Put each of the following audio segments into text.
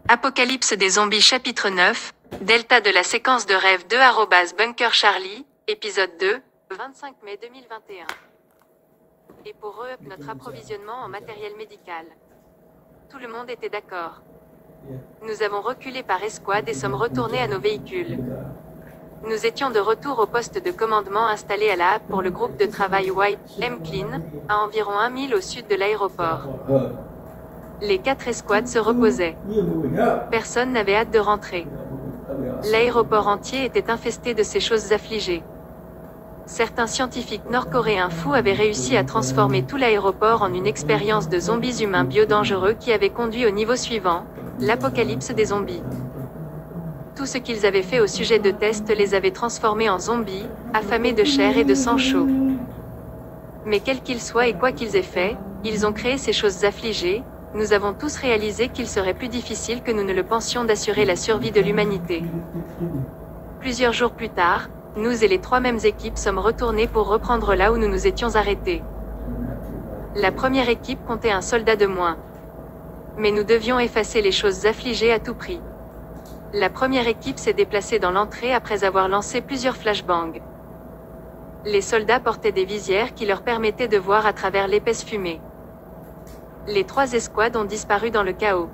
Apocalypse des zombies chapitre 9, Delta de la séquence de rêve 2 @Bunker Charlie, épisode 2, 25 mai 2021. Et pour eux, notre approvisionnement en matériel médical. Tout le monde était d'accord. Nous avons reculé par escouade et sommes retournés à nos véhicules. Nous étions de retour au poste de commandement installé à la hâte pour le groupe de travail White M Clean, à environ 1 mile au sud de l'aéroport. Les 4 escouades se reposaient. Personne n'avait hâte de rentrer. L'aéroport entier était infesté de ces choses affligées. Certains scientifiques nord-coréens fous avaient réussi à transformer tout l'aéroport en une expérience de zombies humains biodangereux qui avait conduit au niveau suivant, l'apocalypse des zombies. Tout ce qu'ils avaient fait au sujet de tests les avait transformés en zombies, affamés de chair et de sang chaud. Mais quels qu'ils soient et quoi qu'ils aient fait, ils ont créé ces choses affligées. Nous avons tous réalisé qu'il serait plus difficile que nous ne le pensions d'assurer la survie de l'humanité. Plusieurs jours plus tard, nous et les 3 mêmes équipes sommes retournés pour reprendre là où nous nous étions arrêtés. La première équipe comptait un soldat de moins. Mais nous devions effacer les choses affligées à tout prix. La première équipe s'est déplacée dans l'entrée après avoir lancé plusieurs flashbangs. Les soldats portaient des visières qui leur permettaient de voir à travers l'épaisse fumée. Les 3 escouades ont disparu dans le chaos.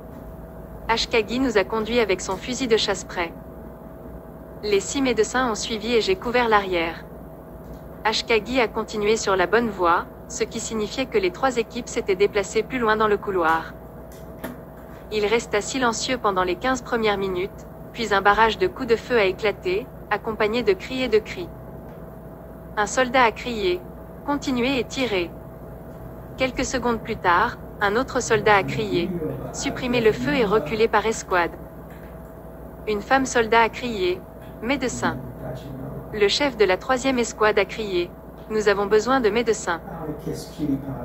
Ashkagi nous a conduits avec son fusil de chasse prêt. Les 6 médecins ont suivi et j'ai couvert l'arrière. Ashkagi a continué sur la bonne voie, ce qui signifiait que les 3 équipes s'étaient déplacées plus loin dans le couloir. Il resta silencieux pendant les 15 premières minutes, puis un barrage de coups de feu a éclaté, accompagné de cris et de cris. Un soldat a crié « Continuez et tirez ». Quelques secondes plus tard, un autre soldat a crié « Supprimez le feu et reculez par escouade ». Une femme soldat a crié « Médecin ». Le chef de la 3e escouade a crié « Nous avons besoin de médecins ».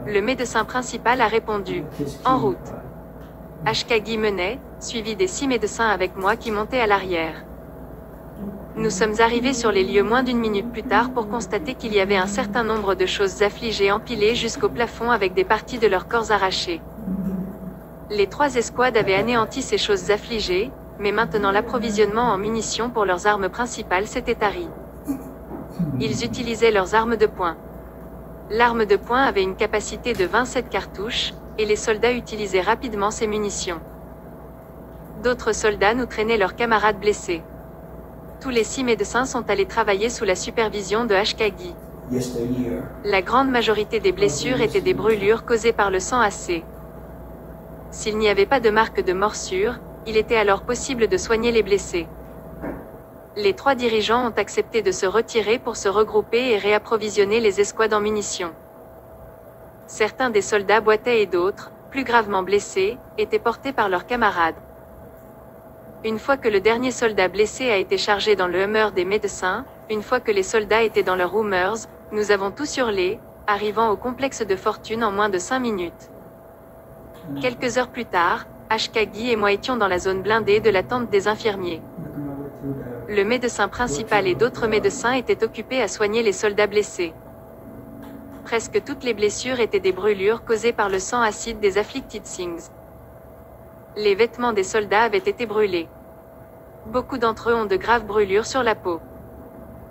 Le médecin principal a répondu « En route ». Ashkagi menait, suivi des 6 médecins avec moi qui montaient à l'arrière. Nous sommes arrivés sur les lieux moins d'1 minute plus tard pour constater qu'il y avait un certain nombre de choses affligées empilées jusqu'au plafond avec des parties de leurs corps arrachées. Les 3 escouades avaient anéanti ces choses affligées, mais maintenant l'approvisionnement en munitions pour leurs armes principales s'était tari. Ils utilisaient leurs armes de poing. L'arme de poing avait une capacité de 27 cartouches, et les soldats utilisaient rapidement ces munitions. D'autres soldats nous traînaient leurs camarades blessés. Tous les 6 médecins sont allés travailler sous la supervision de Ashkagi. La grande majorité des blessures étaient des brûlures causées par le sang AC. S'il n'y avait pas de marque de morsure, il était alors possible de soigner les blessés. Les 3 dirigeants ont accepté de se retirer pour se regrouper et réapprovisionner les escouades en munitions. Certains des soldats boitaient et d'autres, plus gravement blessés, étaient portés par leurs camarades. Une fois que le dernier soldat blessé a été chargé dans le Hummer des médecins, une fois que les soldats étaient dans leurs Hummers, nous avons tous hurlé, arrivant au complexe de fortune en moins de 5 minutes. Quelques heures plus tard, Ashkagi et moi étions dans la zone blindée de la tente des infirmiers. Le médecin principal et d'autres médecins étaient occupés à soigner les soldats blessés. Presque toutes les blessures étaient des brûlures causées par le sang acide des Afflicted Things. Les vêtements des soldats avaient été brûlés. Beaucoup d'entre eux ont de graves brûlures sur la peau.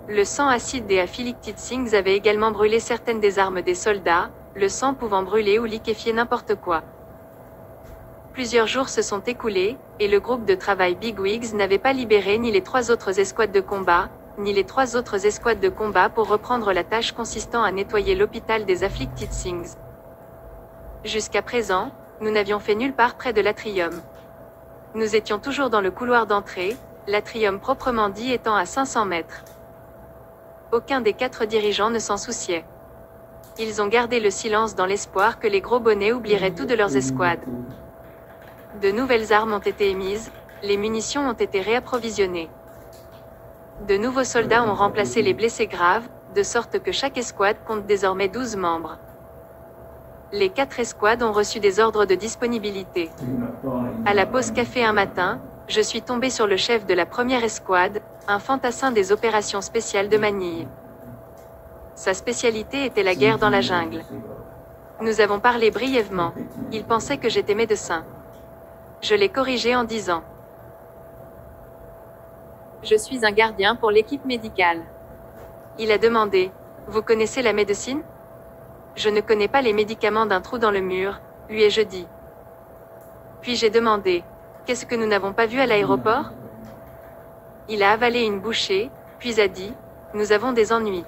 Le sang acide des Afflicted Things avait également brûlé certaines des armes des soldats, le sang pouvant brûler ou liquéfier n'importe quoi. Plusieurs jours se sont écoulés, et le groupe de travail Big Wigs n'avait pas libéré ni les 3 autres escouades de combat, ni les 3 autres escouades de combat pour reprendre la tâche consistant à nettoyer l'hôpital des Afflicted Things. Jusqu'à présent, nous n'avions fait nulle part près de l'atrium. Nous étions toujours dans le couloir d'entrée, l'atrium proprement dit étant à 500 mètres. Aucun des 4 dirigeants ne s'en souciait. Ils ont gardé le silence dans l'espoir que les gros bonnets oublieraient tout de leurs escouades. De nouvelles armes ont été émises, les munitions ont été réapprovisionnées. De nouveaux soldats ont remplacé les blessés graves, de sorte que chaque escouade compte désormais 12 membres. Les 4 escouades ont reçu des ordres de disponibilité. À la pause café un matin, je suis tombé sur le chef de la première escouade, un fantassin des opérations spéciales de Manille. Sa spécialité était la guerre dans la jungle. Nous avons parlé brièvement. Il pensait que j'étais médecin. Je l'ai corrigé en disant: je suis un gardien pour l'équipe médicale. Il a demandé: vous connaissez la médecine? Je ne connais pas les médicaments d'un trou dans le mur, lui ai-je dit. Puis j'ai demandé: qu'est-ce que nous n'avons pas vu à l'aéroport? Il a avalé une bouchée, puis a dit: nous avons des ennuis.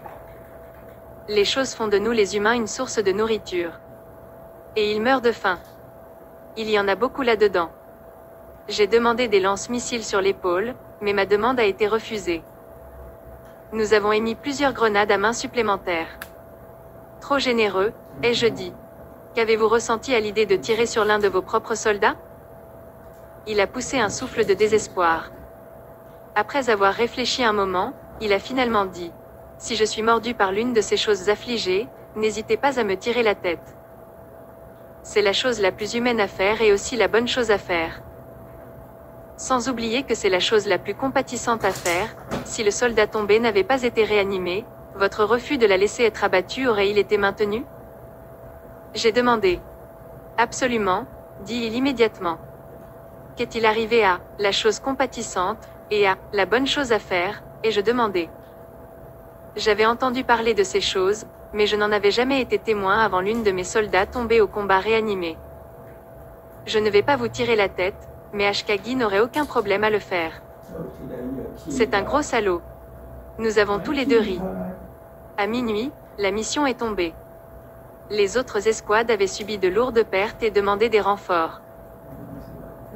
Les choses font de nous les humains une source de nourriture. Et il meurt de faim. Il y en a beaucoup là-dedans. J'ai demandé des lance-missiles sur l'épaule, mais ma demande a été refusée. Nous avons émis plusieurs grenades à main supplémentaires. Trop généreux, ai-je dit. Qu'avez-vous ressenti à l'idée de tirer sur l'un de vos propres soldats? Il a poussé un souffle de désespoir. Après avoir réfléchi un moment, il a finalement dit: si je suis mordu par l'une de ces choses affligées, n'hésitez pas à me tirer la tête. C'est la chose la plus humaine à faire et aussi la bonne chose à faire. Sans oublier que c'est la chose la plus compatissante à faire. Si le soldat tombé n'avait pas été réanimé, votre refus de la laisser être abattue aurait-il été maintenu? J'ai demandé. Absolument, dit-il immédiatement. Qu'est-il arrivé à la chose compatissante et à la bonne chose à faire? Ai-je demandé. J'avais entendu parler de ces choses, mais je n'en avais jamais été témoin avant l'une de mes soldats tombés au combat réanimé. Je ne vais pas vous tirer la tête, mais Ashkagi n'aurait aucun problème à le faire. C'est un gros salaud. Nous avons tous les deux ri. À minuit, la mission est tombée. Les autres escouades avaient subi de lourdes pertes et demandé des renforts.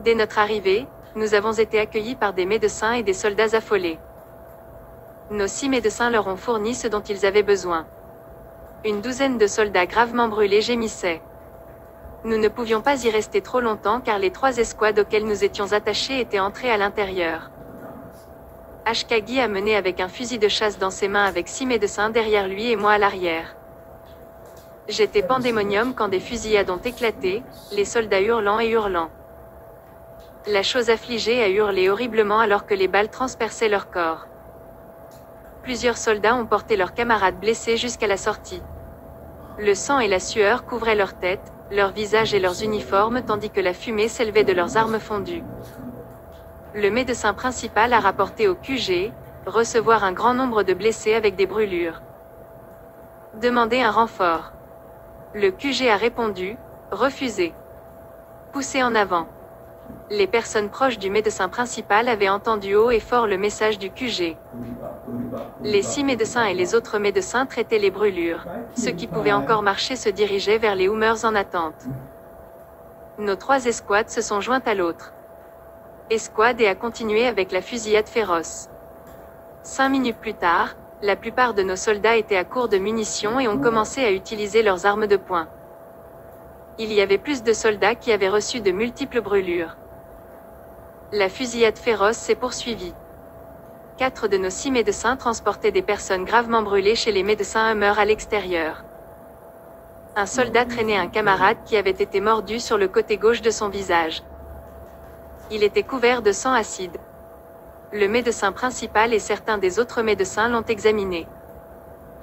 Dès notre arrivée, nous avons été accueillis par des médecins et des soldats affolés. Nos 6 médecins leur ont fourni ce dont ils avaient besoin. Une douzaine de soldats gravement brûlés gémissaient. Nous ne pouvions pas y rester trop longtemps car les 3 escouades auxquelles nous étions attachés étaient entrées à l'intérieur. Ashkagi a mené avec un fusil de chasse dans ses mains avec 6 médecins derrière lui et moi à l'arrière. J'étais pandémonium quand des fusillades ont éclaté, les soldats hurlant et hurlant. La chose affligée a hurlé horriblement alors que les balles transperçaient leur corps. Plusieurs soldats ont porté leurs camarades blessés jusqu'à la sortie. Le sang et la sueur couvraient leurs têtes, leurs visages et leurs uniformes tandis que la fumée s'élevait de leurs armes fondues. Le médecin principal a rapporté au QG, recevoir un grand nombre de blessés avec des brûlures. Demander un renfort. Le QG a répondu, refusé. Poussé en avant. Les personnes proches du médecin principal avaient entendu haut et fort le message du QG. Les 6 médecins et les autres médecins traitaient les brûlures. Ceux qui pouvaient encore marcher se dirigeaient vers les Hummers en attente. Nos 3 escouades se sont jointes à l'autre escouade et a continué avec la fusillade féroce. 5 minutes plus tard, la plupart de nos soldats étaient à court de munitions et ont commencé à utiliser leurs armes de poing. Il y avait plus de soldats qui avaient reçu de multiples brûlures. La fusillade féroce s'est poursuivie. 4 de nos 6 médecins transportaient des personnes gravement brûlées chez les médecins Hummer à l'extérieur. Un soldat traînait un camarade qui avait été mordu sur le côté gauche de son visage. Il était couvert de sang acide. Le médecin principal et certains des autres médecins l'ont examiné.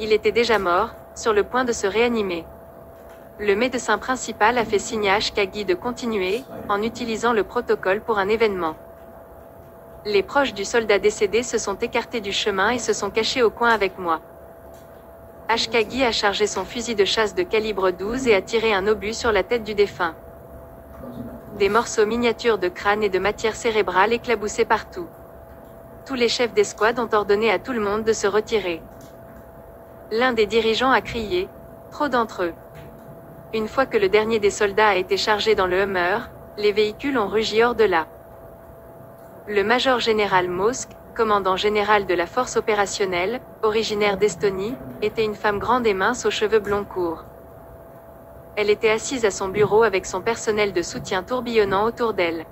Il était déjà mort, sur le point de se réanimer. Le médecin principal a fait signe à Ashkagi de continuer, en utilisant le protocole pour un événement. Les proches du soldat décédé se sont écartés du chemin et se sont cachés au coin avec moi. Ashkagi a chargé son fusil de chasse de calibre 12 et a tiré un obus sur la tête du défunt. Des morceaux miniatures de crâne et de matière cérébrale éclaboussaient partout. Tous les chefs d'escouade ont ordonné à tout le monde de se retirer. L'un des dirigeants a crié « Trop d'entre eux ». Une fois que le dernier des soldats a été chargé dans le Hummer, les véhicules ont rugi hors de là. Le major général Mosk, commandant général de la force opérationnelle, originaire d'Estonie, était une femme grande et mince aux cheveux blonds courts. Elle était assise à son bureau avec son personnel de soutien tourbillonnant autour d'elle.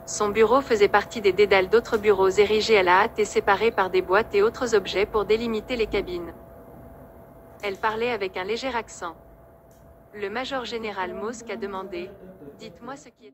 Son bureau faisait partie des dédales d'autres bureaux érigés à la hâte et séparés par des boîtes et autres objets pour délimiter les cabines. Elle parlait avec un léger accent. Le major général Mosk a demandé « Dites-moi ce qui est... »